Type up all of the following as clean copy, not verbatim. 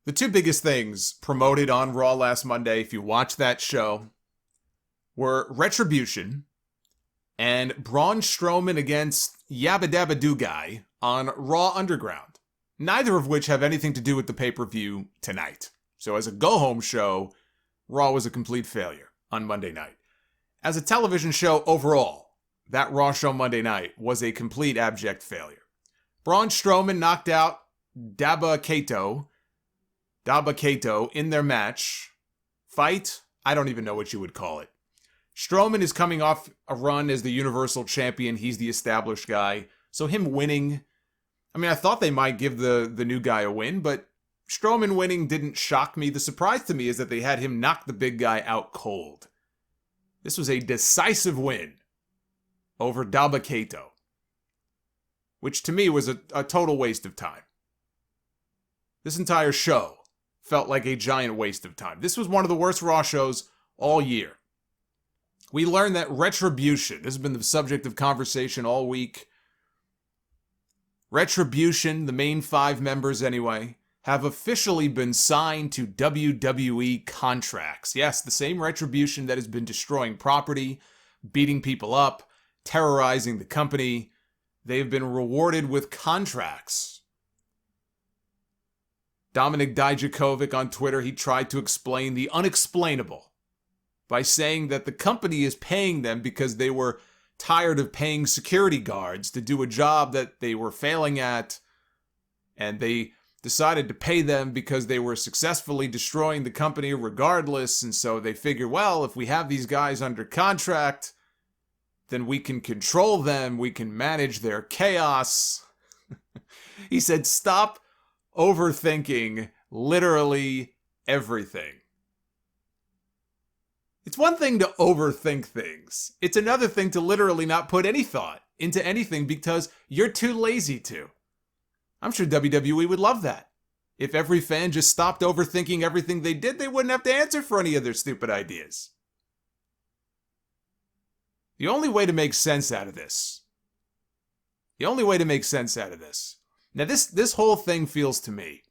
The two biggest things promoted on Raw last Monday, if you watch that show, were Retribution and Braun Strowman against Yabba Dabba Doo Guy on Raw Underground. Neither of which have anything to do with the pay-per-view tonight. So as a go-home show, Raw was a complete failure on Monday night. As a television show overall, that Raw show Monday night was a complete abject failure. Braun Strowman knocked out Dabba Kato in their match. Fight? I don't even know what you would call it. Strowman is coming off a run as the Universal Champion. He's the established guy. So him winning, I mean, I thought they might give the new guy a win, but Strowman winning didn't shock me. The surprise to me is that they had him knock the big guy out cold. This was a decisive win over Dabba Kato, which to me was a total waste of time. This entire show felt like a giant waste of time. This was one of the worst Raw shows all year. We learned that Retribution, this has been the subject of conversation all week. Retribution, the main 5 members anyway, have officially been signed to WWE contracts. Yes, the same Retribution that has been destroying property, beating people up, terrorizing the company. They've been rewarded with contracts. Dominik Dijakovic on Twitter, he tried to explain the unexplainable by saying that the company is paying them because they were tired of paying security guards to do a job that they were failing at, and they decided to pay them because they were successfully destroying the company regardless, and so they figure, well, if we have these guys under contract, then we can control them, we can manage their chaos. He said, stop overthinking literally everything. It's one thing to overthink things. It's another thing to literally not put any thought into anything because you're too lazy to. I'm sure WWE would love that. If every fan just stopped overthinking everything they did, they wouldn't have to answer for any of their stupid ideas. The only way to make sense out of this. Now this whole thing feels to me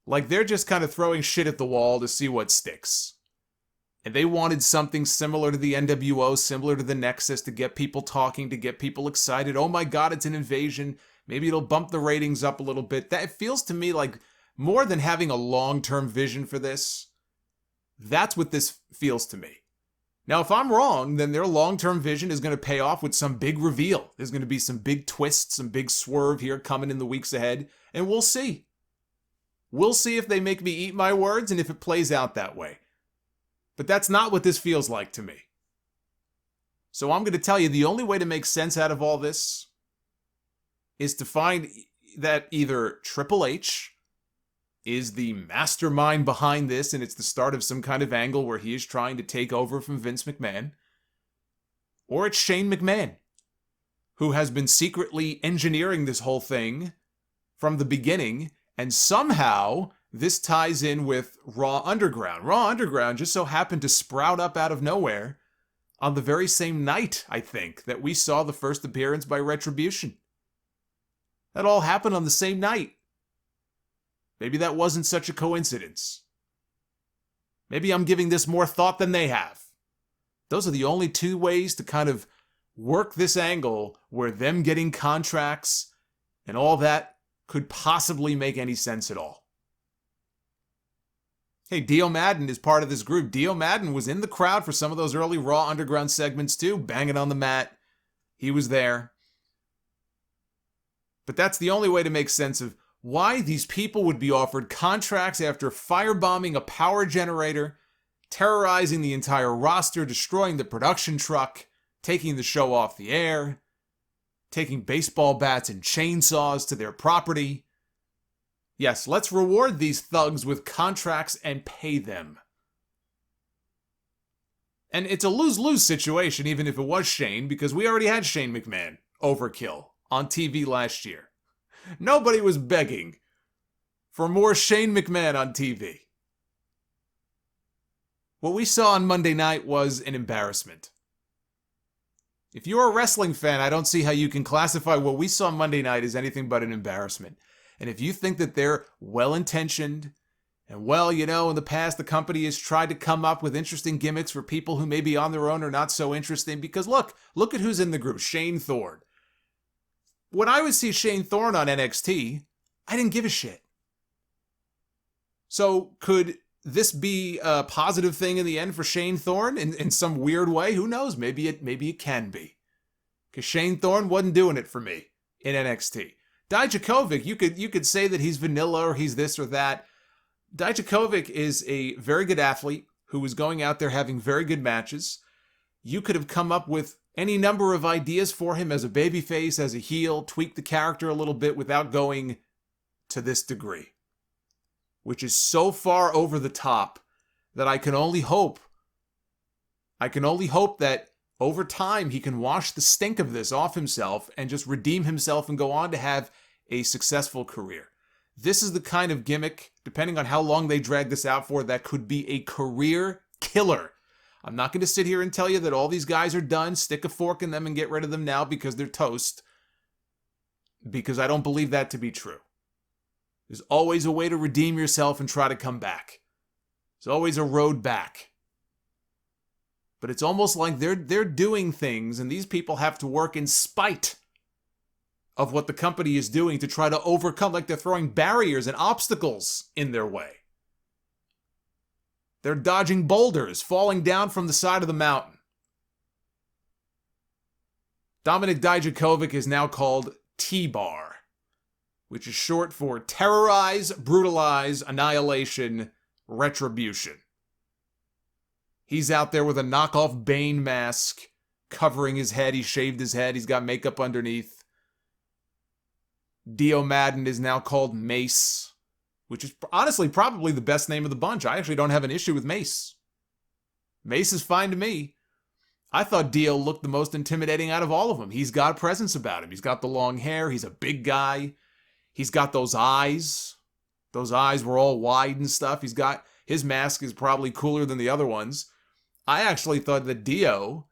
like they're just kind of throwing shit at the wall to see what sticks. And they wanted something similar to the NWO, similar to the Nexus, to get people talking, to get people excited. Oh my God, it's an invasion. Maybe it'll bump the ratings up a little bit. That it feels to me like more than having a long-term vision for this, that's what this feels to me. Now, if I'm wrong, then their long-term vision is going to pay off with some big reveal. There's going to be some big twist, some big swerve here coming in the weeks ahead, and we'll see. We'll see if they make me eat my words and if it plays out that way. But that's not what this feels like to me. So I'm going to tell you the only way to make sense out of all this is to find that either Triple H is the mastermind behind this and it's the start of some kind of angle where he is trying to take over from Vince McMahon, or it's Shane McMahon, who has been secretly engineering this whole thing from the beginning, and somehow this ties in with Raw Underground. Raw Underground just so happened to sprout up out of nowhere on the very same night, I think, that we saw the first appearance by Retribution. That all happened on the same night. Maybe that wasn't such a coincidence. Maybe I'm giving this more thought than they have. Those are the only two ways to kind of work this angle where them getting contracts and all that could possibly make any sense at all. Hey, Dio Madden is part of this group. Dio Madden was in the crowd for some of those early Raw Underground segments too, banging on the mat. He was there. But that's the only way to make sense of why these people would be offered contracts after firebombing a power generator, terrorizing the entire roster, destroying the production truck, taking the show off the air, taking baseball bats and chainsaws to their property. Yes, let's reward these thugs with contracts and pay them. And it's a lose-lose situation, even if it was Shane, because we already had Shane McMahon overkill on TV last year. Nobody was begging for more Shane McMahon on TV. What we saw on Monday night was an embarrassment. If you're a wrestling fan, I don't see how you can classify what we saw Monday night as anything but an embarrassment. And if you think that they're well-intentioned And well, you know, in the past, the company has tried to come up with interesting gimmicks for people who maybe on their own are not so interesting. Because look at who's in the group. Shane Thorne. When I would see Shane Thorne on NXT, I didn't give a shit. So could this be a positive thing in the end for Shane Thorne in some weird way? Who knows? Maybe it can be. Because Shane Thorne wasn't doing it for me in NXT. Dijakovic, you could say that he's vanilla or he's this or that. Dijakovic is a very good athlete who was going out there having very good matches. You could have come up with any number of ideas for him as a babyface, as a heel, tweak the character a little bit without going to this degree. Which is so far over the top that I can only hope that over time he can wash the stink of this off himself and just redeem himself and go on to have a successful career. This is the kind of gimmick, depending on how long they drag this out for, that could be a career killer. I'm not going to sit here and tell you that all these guys are done, stick a fork in them and get rid of them now because they're toast. Because I don't believe that to be true. There's always a way to redeem yourself and try to come back. There's always a road back. But it's almost like they're doing things and these people have to work in spite of what the company is doing to try to overcome, like they're throwing barriers and obstacles in their way. They're dodging boulders, falling down from the side of the mountain. Dominik Dijakovic is now called T-Bar, which is short for Terrorize, Brutalize, Annihilation, Retribution. He's out there with a knockoff Bane mask covering his head. He shaved his head. He's got makeup underneath. Dio Madden is now called Mace, which is honestly probably the best name of the bunch. I actually don't have an issue with Mace. Mace is fine to me. I thought Dio looked the most intimidating out of all of them. He's got a presence about him. He's got the long hair. He's a big guy. He's got those eyes. Those eyes were all wide and stuff. His mask is probably cooler than the other ones. I actually thought that Dio,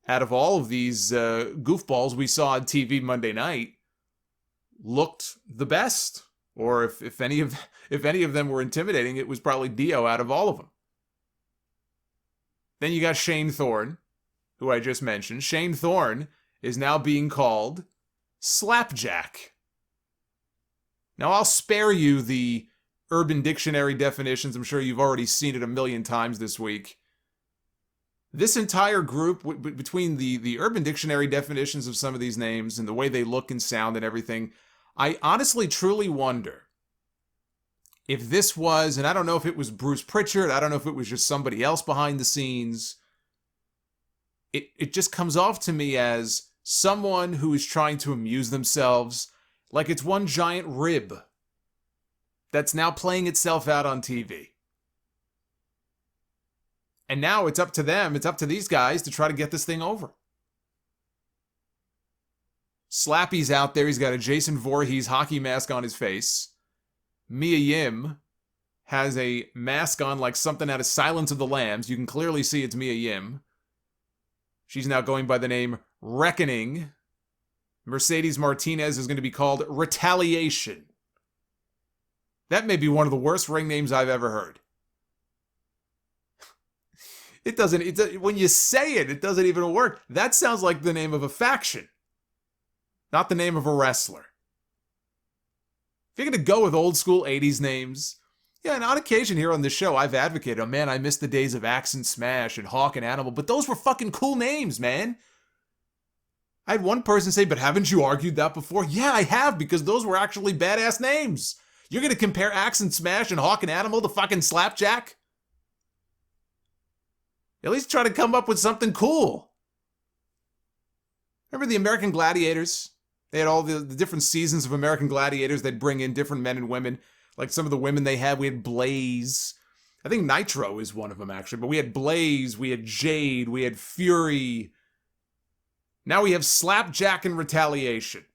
out of all of these goofballs we saw on TV Monday night, looked the best. Or if any of them were intimidating, it was probably Dio out of all of them. Then you got Shane Thorne, who I just mentioned. Shane Thorne is now being called Slapjack. Now, I'll spare you the Urban Dictionary definitions. I'm sure you've already seen it a million times this week. This entire group, between the Urban Dictionary definitions of some of these names and the way they look and sound and everything, I honestly, truly wonder if this was, and I don't know if it was Bruce Pritchard, I don't know if it was just somebody else behind the scenes. It just comes off to me as someone who is trying to amuse themselves, like it's one giant rib that's now playing itself out on TV. And now it's up to them, it's up to these guys to try to get this thing over. Slappy's out there, he's got a Jason Voorhees hockey mask on his face. Mia Yim has a mask on like something out of Silence of the Lambs. You can clearly see it's Mia Yim. She's now going by the name Reckoning. Mercedes Martinez is going to be called Retaliation. That may be one of the worst ring names I've ever heard. When you say it, it doesn't even work. That sounds like the name of a faction, not the name of a wrestler. If you're going to go with old school 80s names, yeah, and on occasion here on this show, I've advocated, oh man, I miss the days of Axe and Smash and Hawk and Animal, but those were fucking cool names, man. I had one person say, but haven't you argued that before? Yeah, I have, because those were actually badass names. You're going to compare Axe and Smash and Hawk and Animal to fucking Slapjack? At least try to come up with something cool. Remember the American Gladiators? They had all the different seasons of American Gladiators. They'd bring in different men and women. Like some of the women they had, we had Blaze. I think Nitro is one of them, actually. But we had Blaze, we had Jade, we had Fury. Now we have Slapjack and Retaliation.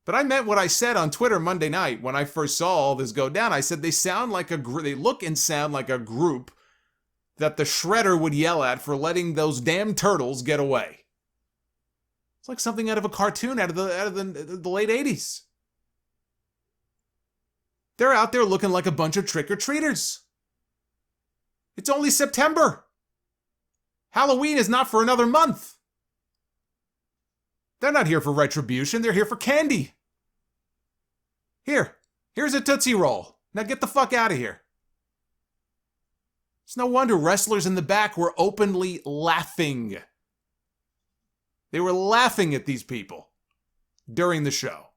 But I meant what I said on Twitter Monday night when I first saw all this go down. I said they sound like they look and sound like a group that the Shredder would yell at for letting those damn turtles get away. It's like something out of a cartoon out of the late 80s. They're out there looking like a bunch of trick-or-treaters. It's only September. Halloween is not for another month. They're not here for Retribution. They're here for candy. Here's a Tootsie Roll. Now get the fuck out of here. It's no wonder wrestlers in the back were openly laughing. They were laughing at these people during the show.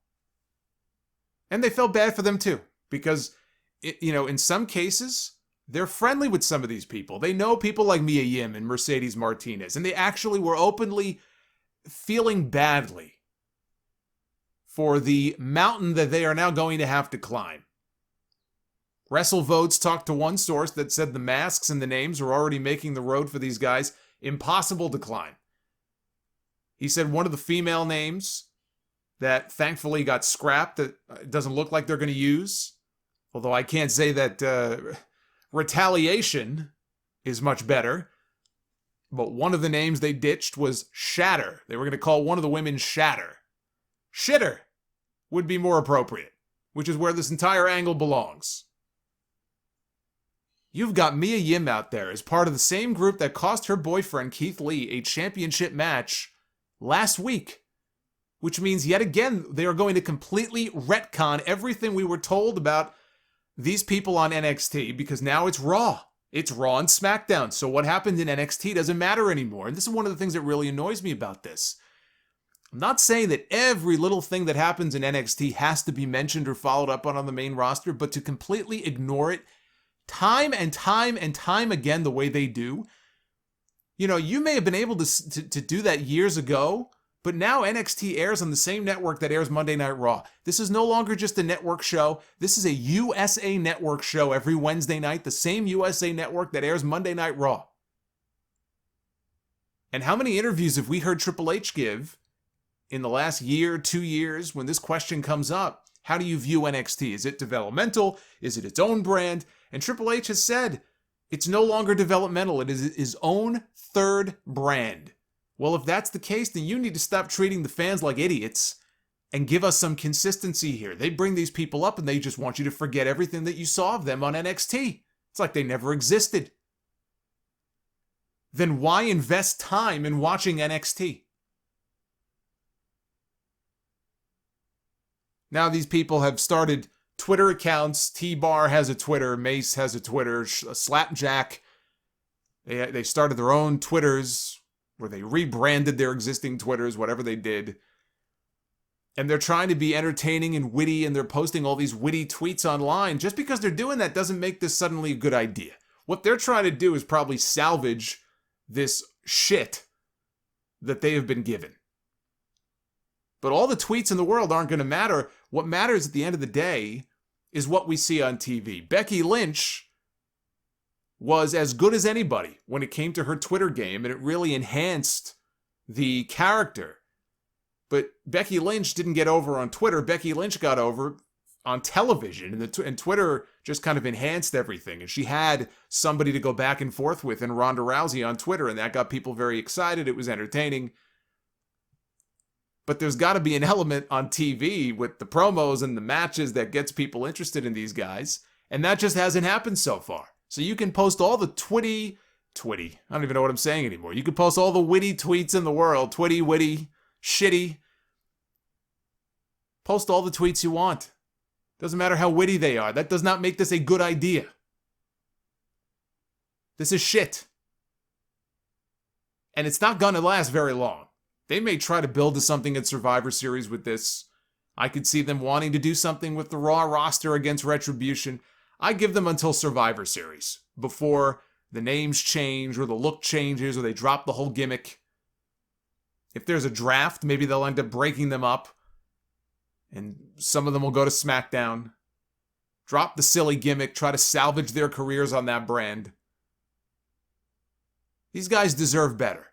And they felt bad for them too, because, in some cases, they're friendly with some of these people. They know people like Mia Yim and Mercedes Martinez, and they actually were openly feeling badly for the mountain that they are now going to have to climb. WrestleVotes talked to one source that said the masks and the names were already making the road for these guys impossible to climb. He said one of the female names that thankfully got scrapped, that it doesn't look like they're going to use, although I can't say that Retaliation is much better, but one of the names they ditched was Shatter. They were going to call one of the women Shatter. Shitter would be more appropriate, which is where this entire angle belongs. You've got Mia Yim out there as part of the same group that cost her boyfriend Keith Lee a championship match last week, which means yet again they are going to completely retcon everything we were told about these people on NXT, because now it's Raw. It's Raw and SmackDown. So what happened in NXT doesn't matter anymore. And this is one of the things that really annoys me about this. I'm not saying that every little thing that happens in NXT has to be mentioned or followed up on the main roster, but to completely ignore it time and time and time again the way they do. You may have been able to do that years ago, but now NXT airs on the same network that airs Monday Night Raw. This is no longer just a network show. This is a USA Network show every Wednesday night, the same USA Network that airs Monday Night Raw. And how many interviews have we heard Triple H give in the last year, 2 years, when this question comes up? How do you view NXT? Is it developmental? Is it its own brand? And Triple H has said it's no longer developmental. It is his own third brand. Well, if that's the case, then you need to stop treating the fans like idiots and give us some consistency here. They bring these people up and they just want you to forget everything that you saw of them on NXT. It's like they never existed. Then why invest time in watching NXT? Now these people have started Twitter accounts. T-Bar has a Twitter. Mace has a Twitter. Slapjack. They started their own Twitters, where they rebranded their existing Twitters, whatever they did. And they're trying to be entertaining and witty, and they're posting all these witty tweets online. Just because they're doing that doesn't make this suddenly a good idea. What they're trying to do is probably salvage this shit that they have been given. But all the tweets in the world aren't going to matter. What matters at the end of the day is what we see on TV. Becky Lynch was as good as anybody when it came to her Twitter game, and it really enhanced the character. But Becky Lynch didn't get over on Twitter. Becky Lynch got over on television, and Twitter just kind of enhanced everything. And she had somebody to go back and forth with in Ronda Rousey on Twitter, and that got people very excited. It was entertaining. But there's got to be an element on TV with the promos and the matches that gets people interested in these guys, and that just hasn't happened so far. So you can post all the twitty, I don't even know what I'm saying anymore. You can post all the witty tweets in the world, twitty, witty, shitty. Post all the tweets you want. Doesn't matter how witty they are. That does not make this a good idea. This is shit. And it's not going to last very long. They may try to build to something at Survivor Series with this. I could see them wanting to do something with the Raw roster against Retribution. I give them until Survivor Series before the names change or the look changes or they drop the whole gimmick. If there's a draft, maybe they'll end up breaking them up and some of them will go to SmackDown. Drop the silly gimmick, try to salvage their careers on that brand. These guys deserve better.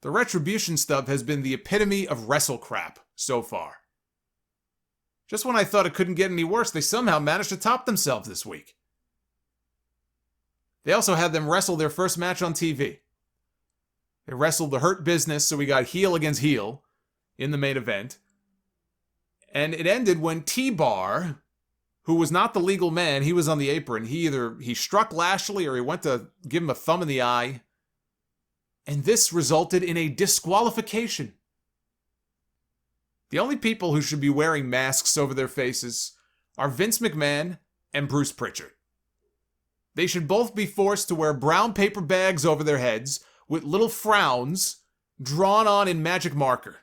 The Retribution stuff has been the epitome of wrestle crap so far. Just when I thought it couldn't get any worse, they somehow managed to top themselves this week. They also had them wrestle their first match on TV. They wrestled the Hurt Business, so we got heel against heel in the main event. And it ended when T-Bar who was not the legal man, he was on the apron. He struck Lashley or he went to give him a thumb in the eye. And this resulted in a disqualification. The only people who should be wearing masks over their faces are Vince McMahon and Bruce Pritchard. They should both be forced to wear brown paper bags over their heads with little frowns drawn on in magic marker.